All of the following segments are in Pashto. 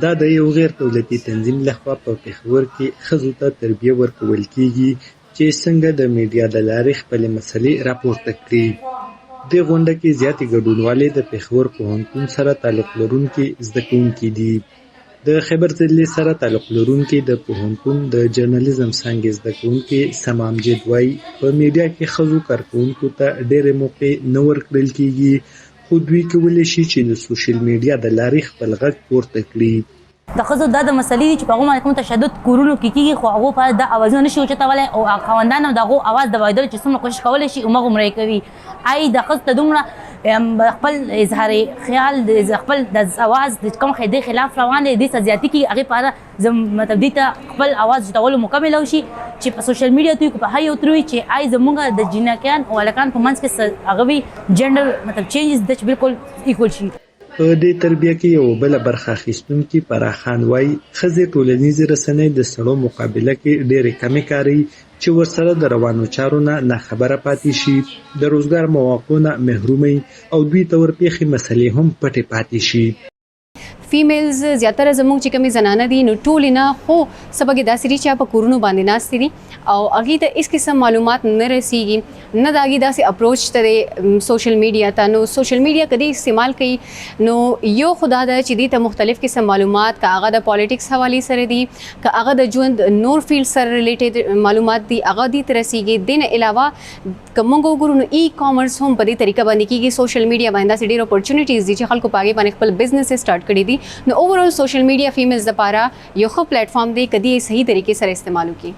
دا د یو غیر دولتي تنظیم لخوا په پېښور کې ښځو ته تربیه ورکول کیږي چې څنګه د میډیا د لارې خپلې مسلې راپورته کړي. دې غونډه کې زیاتې ګډونوالې د پېښور پوهنتون سره تعلق لرونکي زده کوونکي دي. د خیبر ضلعې سره تعلق لرونکي د پوهنتون د جرنالیزم څانګې زده کوونکي سما امجد وایي په میډیا کې ښځو کارکوونکو ته ډېرې موقع نه ورکړل کیږي، خو دوی کولی شي چې د سوشل میډیا د لارې خپل غږ پورته کړي. د ښځو دا د مسلې دي چې په هغو باندې کوم تشدد کورونو کې کېږي، خو هغو په دا اوازونه نشي اوچتولی او خاوندان هم د هغو اواز دبایدلو چې څومره کوشش کولی شي هماغومره یې کوي. د ښځو ته دومره خپل اظهار خیال خپل د اواز د کوم د خلاف روان دی، دې څه زیاتي کېږي، هغې په اړه مطلب دې ته خپل اواز اوچتولو موقع میلاو شي چې په سوشل میډیا دوی په هر یو تر وي چې زموږ د جینکیان او هلکان په منځ کې هغه وي جنډر مطلب چینجز ده چې بالکل ایکول شي. په دې تربیه کې یو بله برخه اخیستونکي فرح خان وایي ښځې ټولنیزې رسنۍ د سړو مقابله کې ډېرې کمې کاروي چې ورسره د روانو چارو نه ناخبره پاتې شي، د روزګار مواقعو نه محرومي او دوی ته ورپېښې مسلې هم پټې پاتې شي. فیمیلز زیاتره زموږ چې کومې زنانه دي نو ټولې نه، خو سبا کې داسې دي چې په کورونو باندې ناستې دي او هغې ته هېڅ قسم معلومات نه رسیږي، نه د هغې داسې اپروچ ته دی سوشل میډیا ته. نو سوشل میډیا که دی استعمال کوي نو یو خو دا ده چې دې ته مختلف قسم معلومات، که هغه د پالیټکس حوالې سره دي، که هغه د ژوند نور فیلډ سره ریلیټډ معلومات دي، هغه دې ته رسیږي. دې نه علاوه که موږ وګورو نو ای کامرس هم په دې طریقه باندې کېږي. سوشل میډیا باندې داسې ډېر اپورچونیټیز دي چې خلکو په هغې باندې خپل بزنس سټارټ کړي دي. نو اوورال سوشل میډیا فیمیلز لپاره یو ښه پلیټ فارم دی که دې صحیح طریقې سره استعمال وکړي.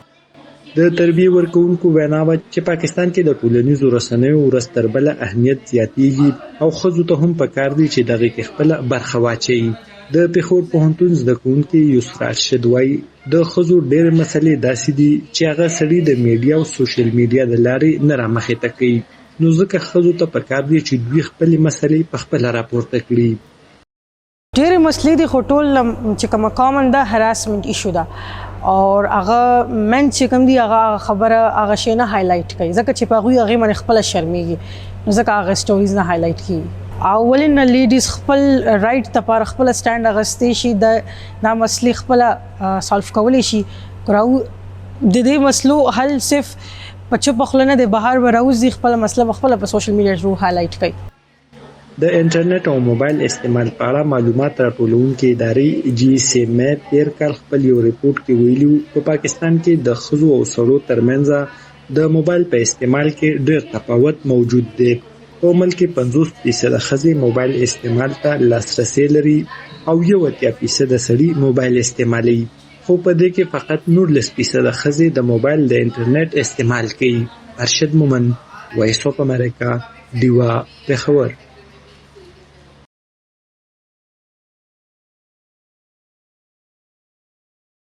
د تربیې ورکوونکو وینا وه چې پاکستان کې د ټولنیزو رسنیو ورځ تر بله اهمیت زیاتیږي او ښځو ته هم پکار دی چې دغې کې خپله برخه واچوي. د پېښور پوهنتون زده کوونکي یسرا ارشد وایي د ښځو ډېرې مسلې داسې دي چې هغه سړي د میډیا او سوشل میډیا د لارې نه رامخې ته کوي، نو ځکه ښځو ته پکار دی چې دوی خپلې مسلې پخپله راپورته کړي. ډېرې مسلې دي خو ټول چې کومه کامن ده هراسمنټ ایشو ده او هغه من چې کوم دي هغه خبره هغه شی نه هایلایټ کوي ځکه چې په هغوی هغې باندې خپله شرمېږي، نو ځکه هغه سټوریز نه هایلایټ کېږي. اولې نه لیډیز خپل رایټ دپاره خپله سټینډ اخیستی شي، دا مسلې خپله سالف کولی شي. د دې مسلو حل صرف په چوپه خوله نه دی، بهر به راوځي خپله مسله به خپله په سوشل میډیا تھرو هایلایټ کوي. د انټرنیټ او موبایل استعمال په اړه معلومات راټولونکې ادارې GSMA تېر کال خپل یو ریپورټ کې ویلي په پاکستان کې د ښځو او سړو ترمنځ د موبایل په استعمال کې ډېر تفاوت موجود دی. په ملک کې 50% ښځې موبایل استعمال ته لاسرسی لري او 80% سړي موبایل استعمالوي، خو په دې کې فقط 19% ښځې د موبایل د انټرنیټ استعمال کوي. ارشد مومن، وایس اف امریکا، ډیوا، پېښور.